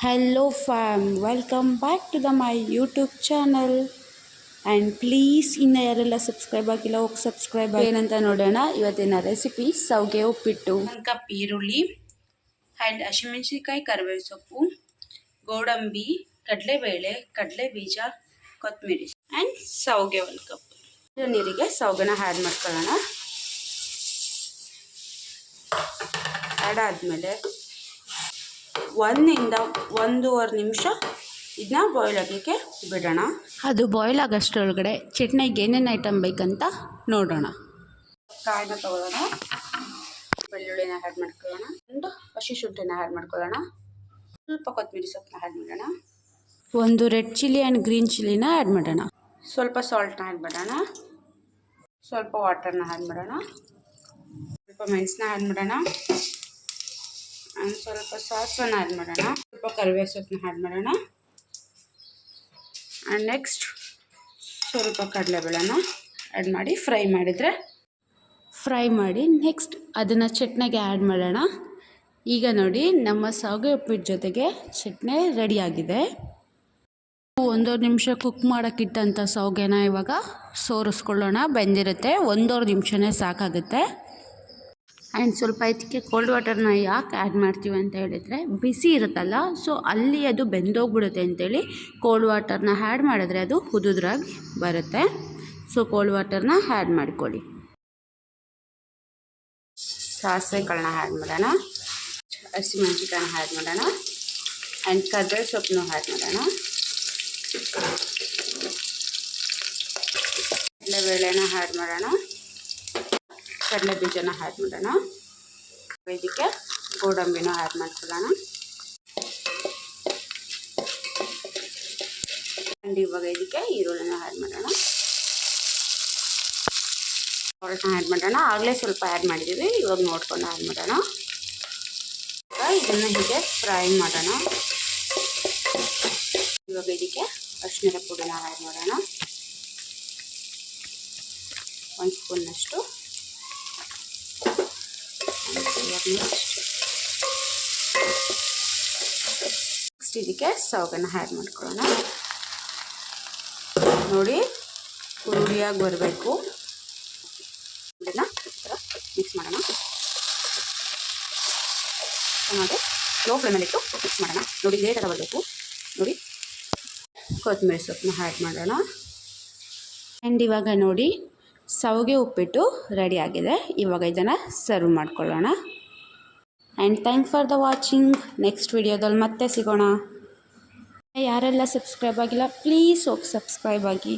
Hello fam, welcome back to my YouTube channel and please ಇನ್ನು ಯಾರೆಲ್ಲ subscribe ಆಗಿಲ್ಲ ಹೋಗಿ ಸಬ್ಸ್ಕ್ರೈಬ್ ಆಗಿ ಏನಂತ ನೋಡೋಣ. ಇವತ್ತಿನ ರೆಸಿಪಿ ಸೌಗೆ ಉಪ್ಪಿಟ್ಟು. 1 ಕಪ್ ಈರುಳ್ಳಿ ಆ್ಯಂಡ್ ಹಸಿಮೆಣಸಿನಕಾಯಿ, ಕರಿಬೇವು ಸೊಪ್ಪು, ಗೋಡಂಬಿ, ಕಡಲೆಬೇಳೆ, ಕಡಲೆ ಬೀಜ, ಕೊತ್ತಂಬರಿ ಆ್ಯಂಡ್ ಸೌಗೆ 1 ಕಪ್. ನೀರಿಗೆ ಸೌಗೆನ ಆ್ಯಡ್ ಮಾಡ್ಕೊಳ್ಳೋಣ. ಆ್ಯಡ್ ಆದಮೇಲೆ 1 ಇಂದ 1.5 ನಿಮಿಷ ಇದನ್ನ ಬಾಯ್ಲ್ ಆಗಲಿಕ್ಕೆ ಬಿಡೋಣ. ಅದು ಬಾಯ್ಲ್ ಆಗೋಷ್ಟರೊಳಗಡೆ ಚಟ್ನಿಗೆ ಏನೇನು ಐಟಮ್ ಬೇಕಂತ ನೋಡೋಣ. ಕಾಯಿನ ತೊಗೊಳ್ಳೋಣ, ಬೆಳ್ಳುಳ್ಳಿನ ಆ್ಯಡ್ ಮಾಡ್ಕೊಳ್ಳೋಣ, ಒಂದು ಹಸಿ ಶುಂಠಿನ ಆ್ಯಡ್ ಮಾಡ್ಕೊಳ್ಳೋಣ, ಸ್ವಲ್ಪ ಕೊತ್ತಂಬರಿ ಸೊಪ್ಪನ್ನ ಆ್ಯಡ್ ಮಾಡೋಣ, ಒಂದು ರೆಡ್ ಚಿಲ್ಲಿ ಆ್ಯಂಡ್ ಗ್ರೀನ್ ಚಿಲ್ಲಿನ ಆ್ಯಡ್ ಮಾಡೋಣ, ಸ್ವಲ್ಪ ಸಾಲ್ಟ್ನ ಆ್ಯಡ್ ಮಾಡೋಣ, ಸ್ವಲ್ಪ ವಾಟರ್ನ ಆ್ಯಡ್ ಮಾಡೋಣ, ಸ್ವಲ್ಪ ಮೆಣಸನ್ನ ಆ್ಯಡ್ ಮಾಡೋಣ, ಆ್ಯಂಡ್ ಸ್ವಲ್ಪ ಸಾಸನ್ನು ಆ್ಯಡ್ ಮಾಡೋಣ, ಸ್ವಲ್ಪ ಕರಿಬೇವು ಸೊಪ್ಪನ್ನ ಆ್ಯಡ್ ಮಾಡೋಣ, ಆ್ಯಂಡ್ ನೆಕ್ಸ್ಟ್ ಸ್ವಲ್ಪ ಕಡಲೆಬೇಳೆನ ಆ್ಯಡ್ ಮಾಡಿ ಫ್ರೈ ಮಾಡಿ ನೆಕ್ಸ್ಟ್ ಅದನ್ನು ಚಟ್ನಿಗೆ ಆ್ಯಡ್ ಮಾಡೋಣ. ಈಗ ನೋಡಿ ನಮ್ಮ ಸೌಗೆ ಉಪ್ಪಿಟ್ಟು ಜೊತೆಗೆ ಚಟ್ನಿ ರೆಡಿಯಾಗಿದೆ. 1.5 ನಿಮಿಷ ಕುಕ್ ಮಾಡೋಕ್ಕಿಟ್ಟಂಥ ಸೌಗೆನ ಇವಾಗ ಸೋರಿಸ್ಕೊಳ್ಳೋಣ. ಬೆಂದಿರುತ್ತೆ, 1.5 ನಿಮಿಷನೇ ಸಾಕಾಗುತ್ತೆ. ಆ್ಯಂಡ್ ಸ್ವಲ್ಪ ಇದಕ್ಕೆ ಕೋಲ್ಡ್ ವಾಟರ್ನ ಯಾಕೆ ಆ್ಯಡ್ ಮಾಡ್ತೀವಿ ಅಂತ ಹೇಳಿದರೆ, ಬಿಸಿ ಇರುತ್ತಲ್ಲ, ಸೊ ಅಲ್ಲಿ ಅದು ಬೆಂದೋಗ್ಬಿಡುತ್ತೆ ಅಂತೇಳಿ ಕೋಲ್ಡ್ ವಾಟರ್ನ ಆ್ಯಡ್ ಮಾಡಿದ್ರೆ ಅದು ಉದುದ್ರಾಗಿ ಬರುತ್ತೆ. ಸೊ ಕೋಲ್ಡ್ ವಾಟರ್ನ ಆ್ಯಡ್ ಮಾಡ್ಕೊಳ್ಳಿ. ಸಾಸಿವೆ ಕಾಳನ್ನ ಆ್ಯಡ್ ಮಾಡೋಣ, ಹಸಿಮೆಣಸಿನಕಾಯಿನ ಆ್ಯಡ್ ಮಾಡೋಣ, ಆ್ಯಂಡ್ ಕರಿಬೇವು ಸೊಪ್ಪನ್ನು ಆ್ಯಡ್ ಮಾಡೋಣ, ಕಡಲೆಬೇಳೆನ ಆ್ಯಡ್ ಮಾಡೋಣ, ಕಡಲೆ ಬೀಜನ ಆ್ಯಡ್ ಮಾಡೋಣ, ಇದಕ್ಕೆ ಗೋಡಂಬಿನ ಆ್ಯಡ್ ಮಾಡ್ಕೊಳ್ಳೋಣ. ಆ್ಯಂಡ್ ಇವಾಗ ಇದಕ್ಕೆ ಈರುಳ್ಳಿನ ಆ್ಯಡ್ ಮಾಡೋಣ, ಸಾಲ್ಟ್ನ ಆ್ಯಡ್ ಮಾಡೋಣ. ಆಗಲೇ ಸ್ವಲ್ಪ ಆ್ಯಡ್ ಮಾಡಿದ್ದೀವಿ, ಇವಾಗ ನೋಡ್ಕೊಂಡು ಆ್ಯಡ್ ಮಾಡೋಣ. ಇದನ್ನು ಹೀಗೆ ಫ್ರೈ ಮಾಡೋಣ. ಇವಾಗ ಇದಕ್ಕೆ ಅರಿಶಿಣದ ಪುಡಿನ ಆ್ಯಡ್ ಮಾಡೋಣ, 1 ಸ್ಪೂನ್ನಷ್ಟು. ನೆಕ್ಸ್ಟ್ ಇದಕ್ಕೆ ಸೌಗೆನ ಆ್ಯಡ್ ಮಾಡ್ಕೊಳ್ಳೋಣ. ನೋಡಿ ಹುರುಳಿಯಾಗಿ ಬರಬೇಕು. ಇದನ್ನ ಮಿಕ್ಸ್ ಮಾಡೋಣ. ಚೆನ್ನಾಗಿ ಲೋ ಫ್ಲೇಮಲ್ಲಿಟ್ಟು ಮಿಕ್ಸ್ ಮಾಡೋಣ. ನೋಡಿ ಇದೇ ಥರ ಬರಬೇಕು. ನೋಡಿ ಕೊತ್ತಂಬರಿ ಸೊಪ್ಪನ್ನ ಆ್ಯಡ್ ಮಾಡೋಣ. ಆ್ಯಂಡ್ ಇವಾಗ ನೋಡಿ ಸೌಗೆ ಉಪ್ಪಿಟ್ಟು ರೆಡಿಯಾಗಿದೆ. ಇವಾಗ ಇದನ್ನು ಸರ್ವ್ ಮಾಡ್ಕೊಳ್ಳೋಣ. And thanks for the watching. Next ವಿಡಿಯೋದಲ್ಲಿ ಮತ್ತೆ ಸಿಗೋಣ. ಯಾರೆಲ್ಲ ಸಬ್ಸ್ಕ್ರೈಬ್ ಆಗಿಲ್ಲ ಪ್ಲೀಸ್ ಹೋಗಿ ಸಬ್ಸ್ಕ್ರೈಬ್ ಆಗಿ.